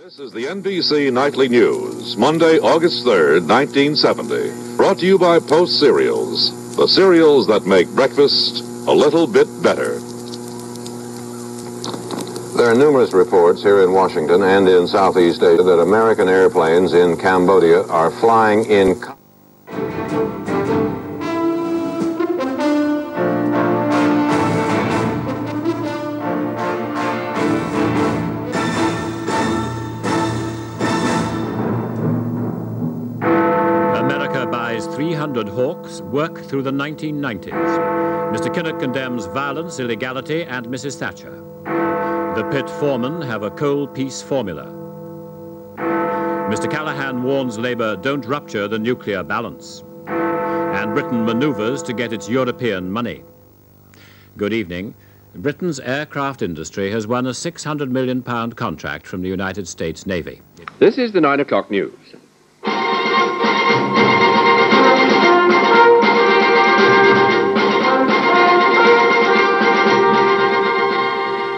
This is the NBC Nightly News, Monday, August 3rd, 1970. Brought to you by Post Cereals, the cereals that make breakfast a little bit better. There are numerous reports here in Washington and in Southeast Asia that American airplanes in Cambodia are flying in... America buys 300 Hawks, work through the 1990s. Mr. Kinnock condemns violence, illegality, and Mrs. Thatcher. The pit foremen have a coal peace formula. Mr. Callahan warns Labour don't rupture the nuclear balance. And Britain manoeuvres to get its European money. Good evening. Britain's aircraft industry has won a £600 million contract from the United States Navy. This is the 9 o'clock news.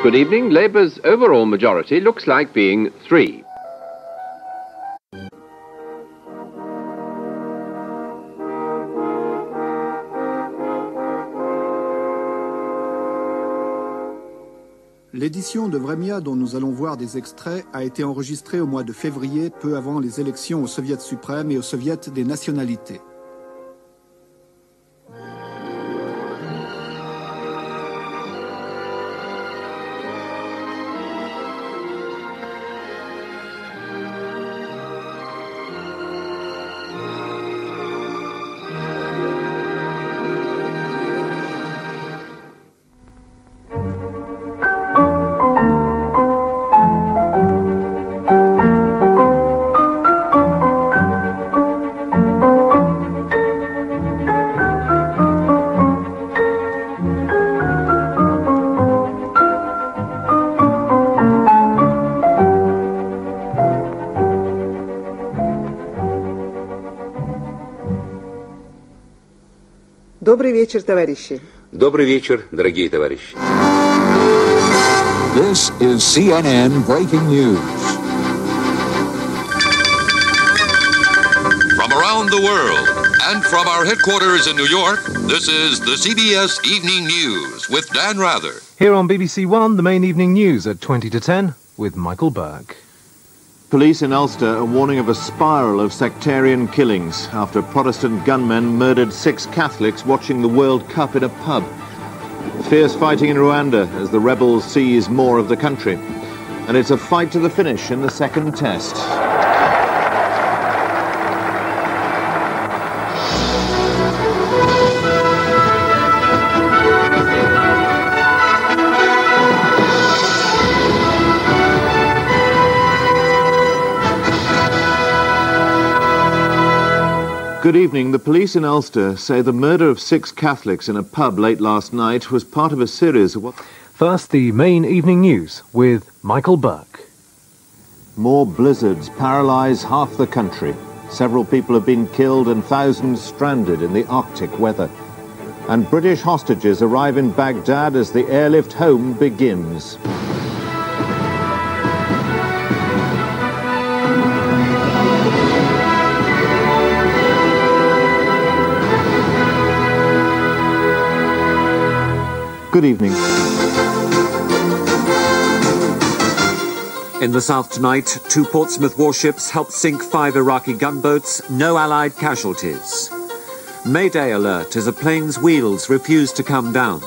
Good evening. Labour's overall majority looks like being 3. L'édition de Vremya dont nous allons voir des extraits a été enregistrée au mois de février, peu avant les élections au Soviet suprême et au Soviet des nationalités. Добрый вечер, товарищи. Добрый вечер, дорогие товарищи. This is CNN Breaking News. From around the world and from our headquarters in New York, this is the CBS Evening News with Dan Rather. Here on BBC One, the main evening news at 20 to 10 with Michael Burke. Police in Ulster are warning of a spiral of sectarian killings after Protestant gunmen murdered 6 Catholics watching the World Cup in a pub. Fierce fighting in Rwanda as the rebels seize more of the country. And it's a fight to the finish in the second test. Good evening. The police in Ulster say the murder of 6 Catholics in a pub late last night was part of a series of... First, the main evening news with Michael Burke. More blizzards paralyse half the country. Several people have been killed and thousands stranded in the Arctic weather. And British hostages arrive in Baghdad as the airlift home begins. Good evening. In the south tonight, 2 Portsmouth warships helped sink 5 Iraqi gunboats, no Allied casualties. Mayday alert as a plane's wheels refuse to come down.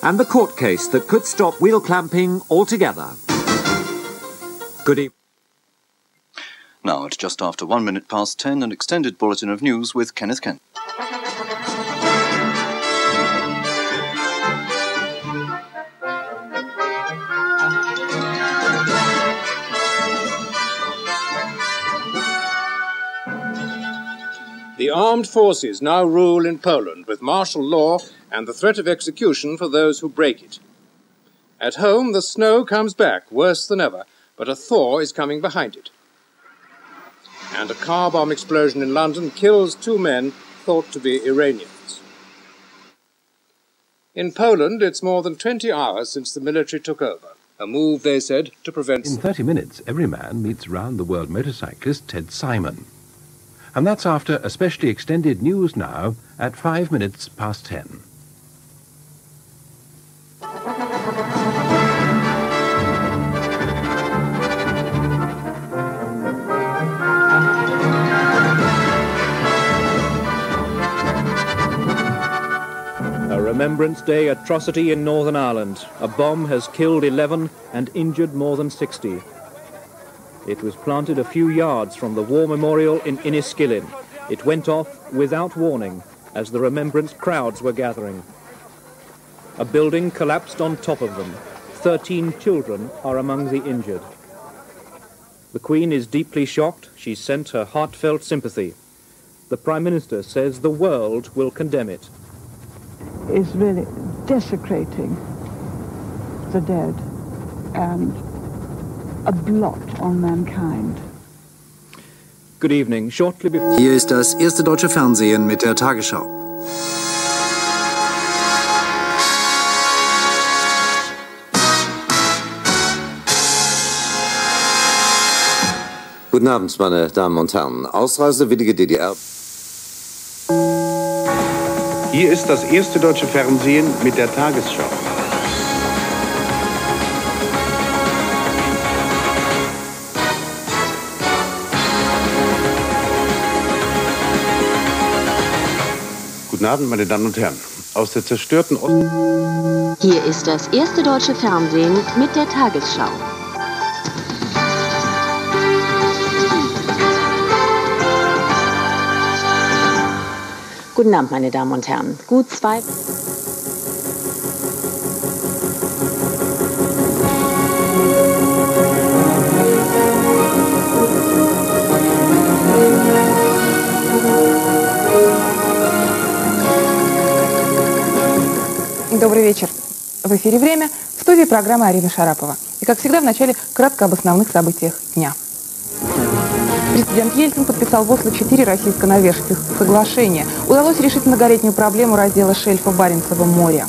And the court case that could stop wheel clamping altogether. Good evening. Now, at just after 1 minute past 10, an extended bulletin of news with Kenneth Kent. The armed forces now rule in Poland with martial law and the threat of execution for those who break it. At home, the snow comes back, worse than ever, but a thaw is coming behind it. And a car bomb explosion in London kills 2 men thought to be Iranians. In Poland, it's more than 20 hours since the military took over. a move, they said, to prevent... In 30 minutes, every man meets round-the-world motorcyclist Ted Simon. And that's after a specially extended News Now at 5 minutes past 10. Remembrance Day atrocity in Northern Ireland. A bomb has killed 11 and injured more than 60. It was planted a few yards from the War Memorial in Inniskillin. It went off without warning as the remembrance crowds were gathering. A building collapsed on top of them. 13 children are among the injured. The Queen is deeply shocked. She sent her heartfelt sympathy. The Prime Minister says the world will condemn it. Is really desecrating the dead and a blot on mankind. Good evening. Shortly before... Hier ist das erste deutsche Fernsehen mit der Tagesschau. Guten Abend, meine Damen und Herren. Ausreisewillige DDR. Hier ist das erste deutsche Fernsehen mit der Tagesschau. Guten Abend, meine Damen und Herren. Aus der zerstörten Ost... Hier ist das erste deutsche Fernsehen mit der Tagesschau. Guten Abend, meine Damen und Herren. Gut 2... Добрый вечер. В эфире «Время», в студии программы Арина Шарапова. И, как всегда, в начале кратко об основных событиях дня. Президент Ельцин подписал в Осло 4 российско-норвежских соглашения. Удалось решить многолетнюю проблему раздела шельфа Баренцева моря.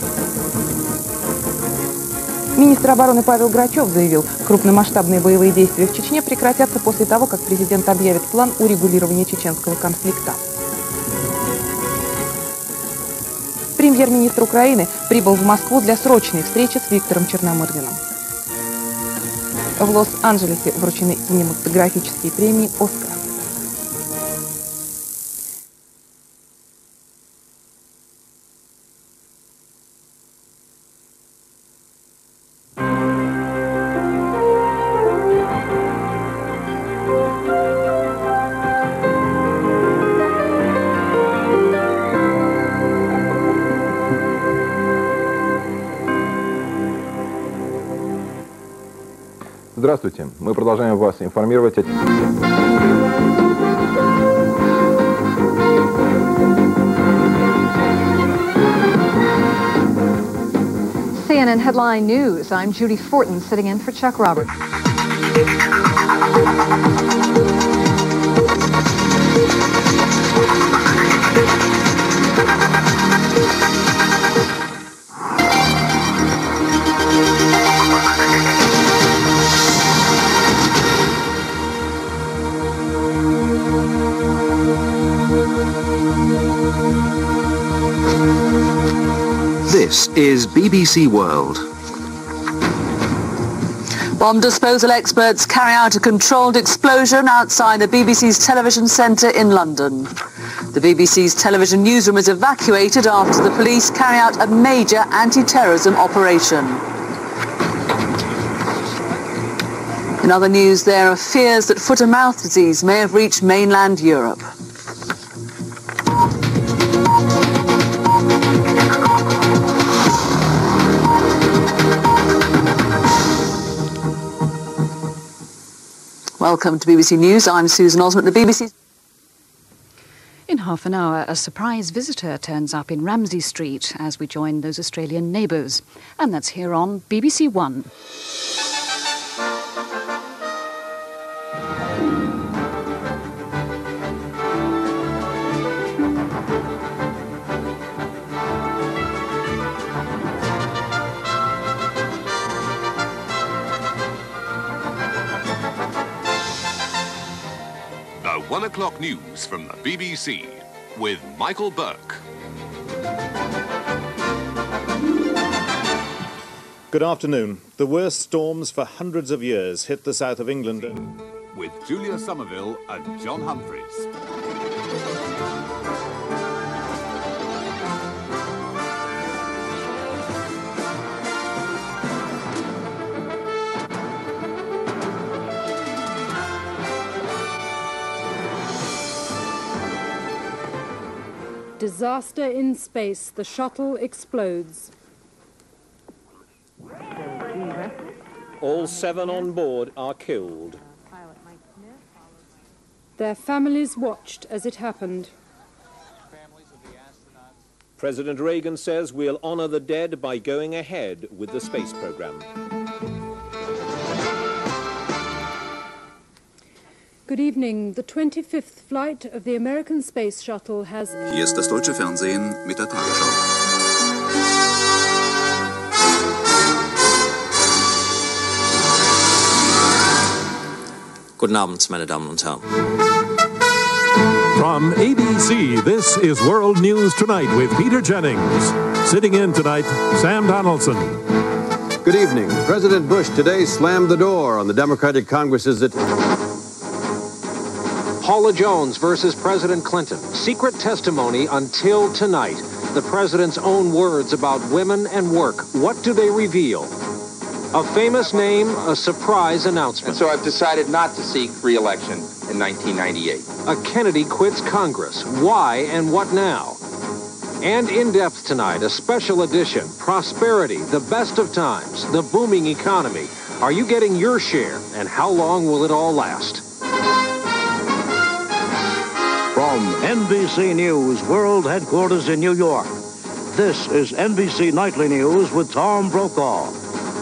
Министр обороны Павел Грачев заявил, крупномасштабные боевые действия в Чечне прекратятся после того, как президент объявит план урегулирования чеченского конфликта. Премьер-министр Украины прибыл в Москву для срочной встречи с Виктором Черномырдиным. В Лос-Анджелесе вручены кинематографические премии «Оскар». Здравствуйте. Мы продолжаем вас информировать о... CNN Headline News. I'm Judy Fortin, sitting in for Chuck Roberts. This is BBC World. Bomb disposal experts carry out a controlled explosion outside the BBC's television centre in London. The BBC's television newsroom is evacuated after the police carry out a major anti-terrorism operation. In other news, there are fears that foot-and-mouth disease may have reached mainland Europe. Welcome to BBC News. I'm Susan Osmond. The BBC... In half an hour, a surprise visitor turns up in Ramsay Street as we join those Australian neighbours. And that's here on BBC One. 1 o'clock news from the BBC with Michael Burke. Good afternoon. The worst storms for hundreds of years hit the south of England. With Julia Somerville and John Humphreys. Disaster in space. The shuttle explodes. All 7 on board are killed. Their families watched as it happened. President Reagan says we'll honor the dead by going ahead with the space program. Good evening. The 25th flight of the American space shuttle has... Hier ist das deutsche Fernsehen mit der Tagesschau. Guten Abend, meine Damen und Herren. From ABC, this is World News Tonight with Peter Jennings. Sitting in tonight, Sam Donaldson. Good evening. President Bush today slammed the door on the Democratic Congress's... Paula Jones versus President Clinton. Secret testimony until tonight. The president's own words about women and work. What do they reveal? A famous name, a surprise announcement. And so I've decided not to seek re-election in 1998. A Kennedy quits Congress. Why and what now? And in depth tonight, a special edition. Prosperity, the best of times, the booming economy. Are you getting your share? And how long will it all last? From NBC News World Headquarters in New York, this is NBC Nightly News with Tom Brokaw.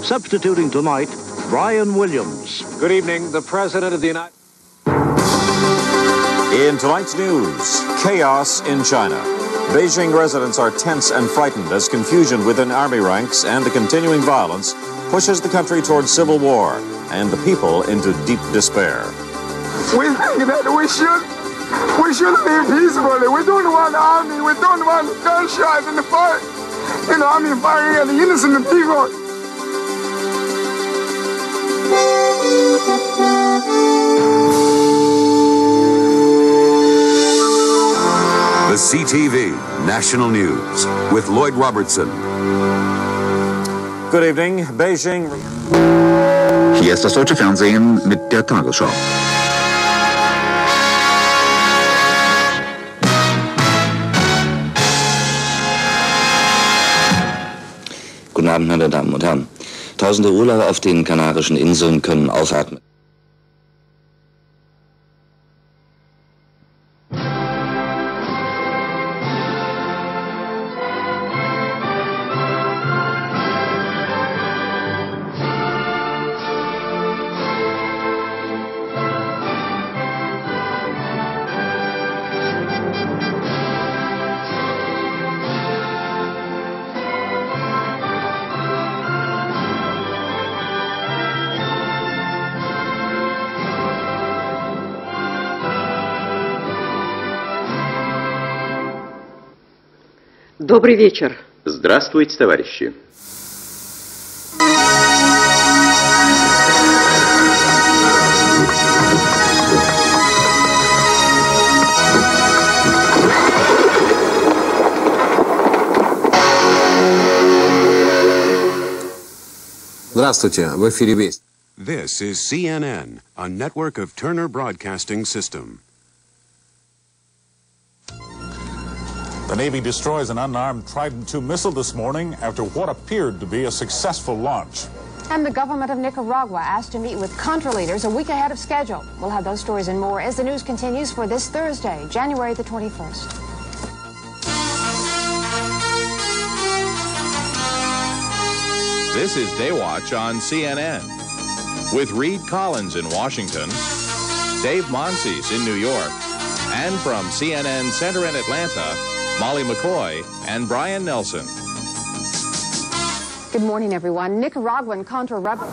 Substituting tonight, Brian Williams. Good evening. The President of the United... In tonight's news, chaos in China. Beijing residents are tense and frightened as confusion within army ranks and the continuing violence pushes the country towards civil war and the people into deep despair. We think that we should live peacefully. We don't want the army. We don't want gunshots in the fight. You know, I mean, firing at the innocent people. The CTV National News with Lloyd Robertson. Good evening, Beijing. Hier ist das deutsche Fernsehen mit der Tagesschau. Guten Abend, meine Damen und Herren. Tausende Urlauber auf den Kanarischen Inseln können aufatmen. Добрый вечер. Здравствуйте, товарищи. Здравствуйте, в эфире «Весть». This is CNN, a network of Turner Broadcasting System. The Navy destroys an unarmed Trident II missile this morning after what appeared to be a successful launch. And the government of Nicaragua asked to meet with Contra leaders a week ahead of schedule. We'll have those stories and more as the news continues for this Thursday, January the 21st. This is Daywatch on CNN. With Reed Collins in Washington, Dave Monsees in New York, and from CNN Center in Atlanta, Molly McCoy and Brian Nelson. Good morning, everyone. Nicaraguan Contra rebels.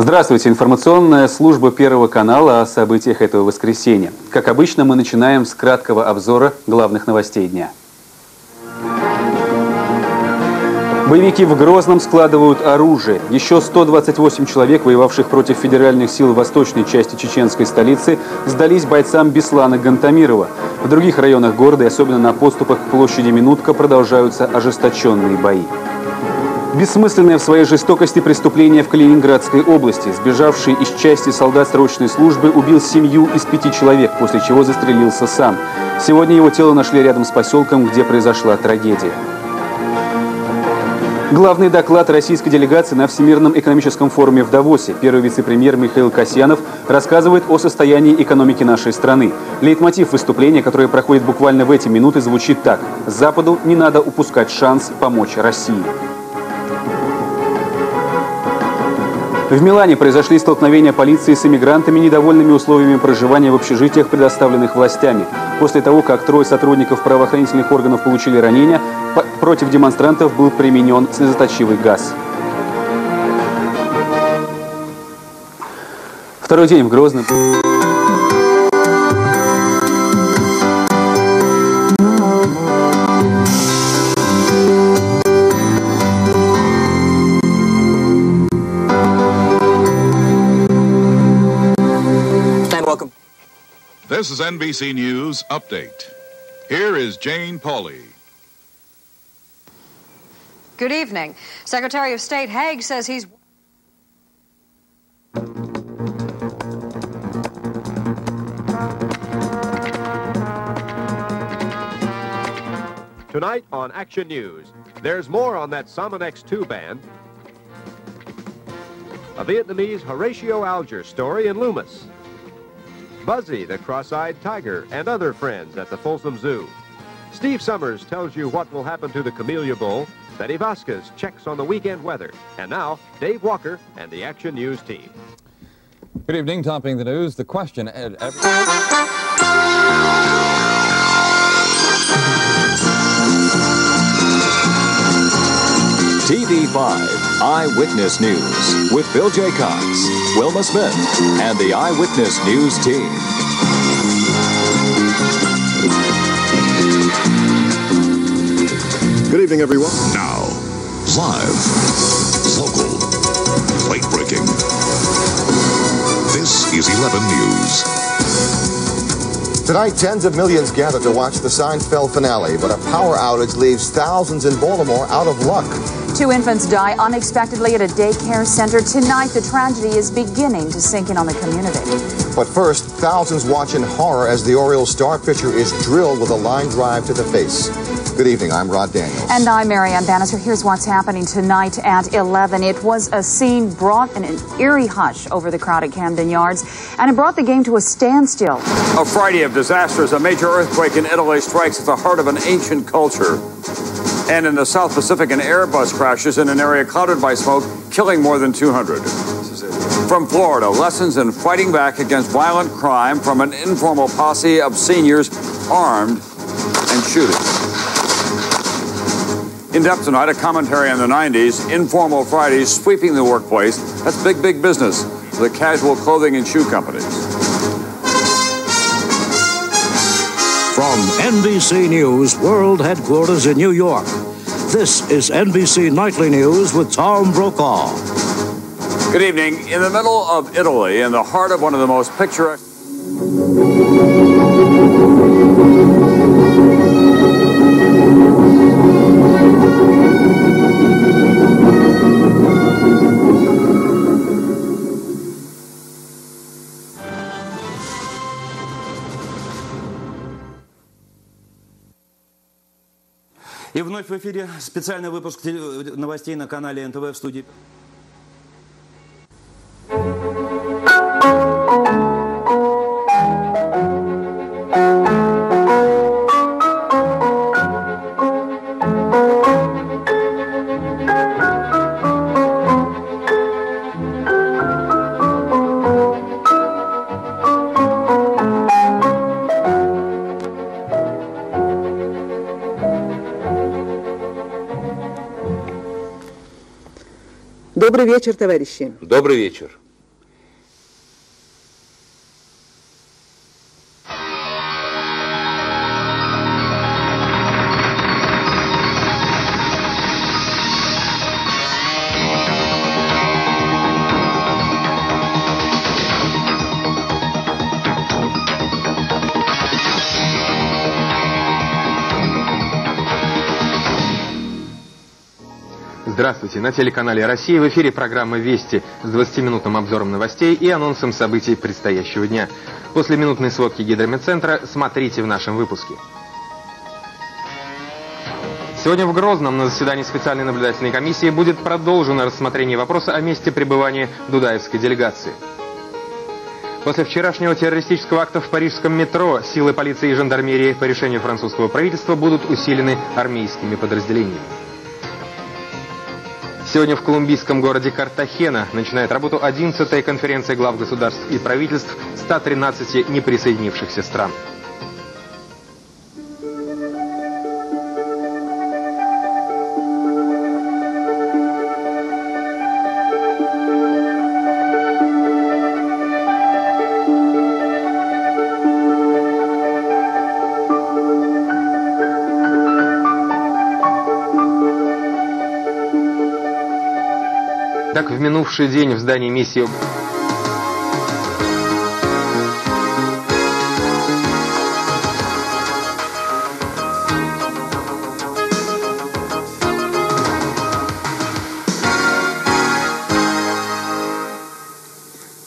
Здравствуйте, информационная служба Первого канала о событиях этого воскресенья. Как обычно, мы начинаем с краткого обзора главных новостей дня. Боевики в Грозном складывают оружие. Еще 128 человек, воевавших против федеральных сил в восточной части чеченской столицы, сдались бойцам Беслана Гантамирова. В других районах города, и особенно на подступах к площади Минутка, продолжаются ожесточенные бои. Бессмысленное в своей жестокости преступление в Калининградской области. Сбежавший из части солдат срочной службы убил семью из 5 человек, после чего застрелился сам. Сегодня его тело нашли рядом с поселком, где произошла трагедия. Главный доклад российской делегации на Всемирном экономическом форуме в Давосе. Первый вице-премьер Михаил Касьянов рассказывает о состоянии экономики нашей страны. Лейтмотив выступления, которое проходит буквально в эти минуты, звучит так: «Западу не надо упускать шанс помочь России». В Милане произошли столкновения полиции с иммигрантами, недовольными условиями проживания в общежитиях, предоставленных властями. После того, как 3 сотрудников правоохранительных органов получили ранения, против демонстрантов был применен слезоточивый газ. Второй день в Грозном. This is NBC News Update. Here is Jane Pauley. Good evening. Secretary of State Haig says he's... Tonight on Action News, there's more on that Salmon X2 band, a Vietnamese Horatio Alger story in Loomis, Buzzy the cross-eyed tiger, and other friends at the Folsom Zoo. Steve Summers tells you what will happen to the camellia bull. Betty Vasquez checks on the weekend weather. And now, Dave Walker and the Action News team. Good evening. Topping the news, the question... TV5 Eyewitness News with Bill J. Cox, Wilma Smith, and the Eyewitness News team. Good evening, everyone. Now, live, local, late-breaking. This is 11 News. Tonight, tens of millions gather to watch the Seinfeld finale, but a power outage leaves thousands in Baltimore out of luck. 2 infants die unexpectedly at a daycare center. Tonight, the tragedy is beginning to sink in on the community. But first, thousands watch in horror as the Orioles star pitcher is drilled with a line drive to the face. Good evening, I'm Rod Daniels. And I'm Marianne Bannister. Here's what's happening tonight at 11. It was a scene brought in an eerie hush over the crowded Camden Yards, and it brought the game to a standstill. A Friday of disasters. A major earthquake in Italy strikes at the heart of an ancient culture. And in the South Pacific, an Airbus crashes in an area clouded by smoke, killing more than 200. From Florida, lessons in fighting back against violent crime from an informal posse of seniors armed and shooting. In depth tonight, a commentary on the 90s, informal Fridays sweeping the workplace. That's big, big business for the casual clothing and shoe companies. From NBC News World Headquarters in New York, this is NBC Nightly News with Tom Brokaw. Good evening. In the middle of Italy, in the heart of one of the most picturesque... И вновь в эфире специальный выпуск новостей на канале НТВ в студии. Добрый вечер, товарищи. Добрый вечер. Здравствуйте! На телеканале «Россия» в эфире программа «Вести» с 20-минутным обзором новостей и анонсом событий предстоящего дня. После минутной сводки Гидрометцентра смотрите в нашем выпуске. Сегодня в Грозном на заседании специальной наблюдательной комиссии будет продолжено рассмотрение вопроса о месте пребывания дудаевской делегации. После вчерашнего террористического акта в парижском метро силы полиции и жандармерии по решению французского правительства будут усилены армейскими подразделениями. Сегодня в колумбийском городе Картахена начинает работу 11-я конференция глав государств и правительств 113 неприсоединившихся стран. Так, в минувший день в здании миссии...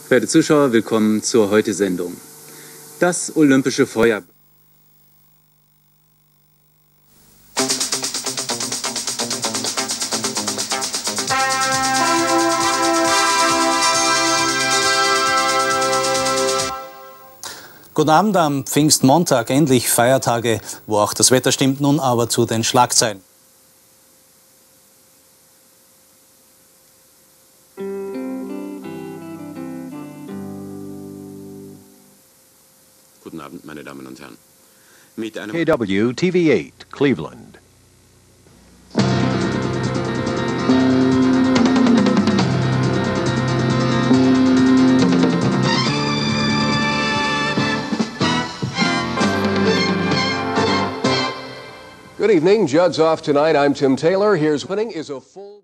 Verehrte Zuschauer, willkommen zur Heute-Sendung. Das Olympische Feuer... Guten Abend am Pfingstmontag, endlich Feiertage, wo auch das Wetter stimmt. Nun aber zu den Schlagzeilen. Guten Abend, meine Damen und Herren. Mit einem KW TV8, Cleveland. Good evening. Judd's off tonight. I'm Tim Taylor. Here's winning is a full...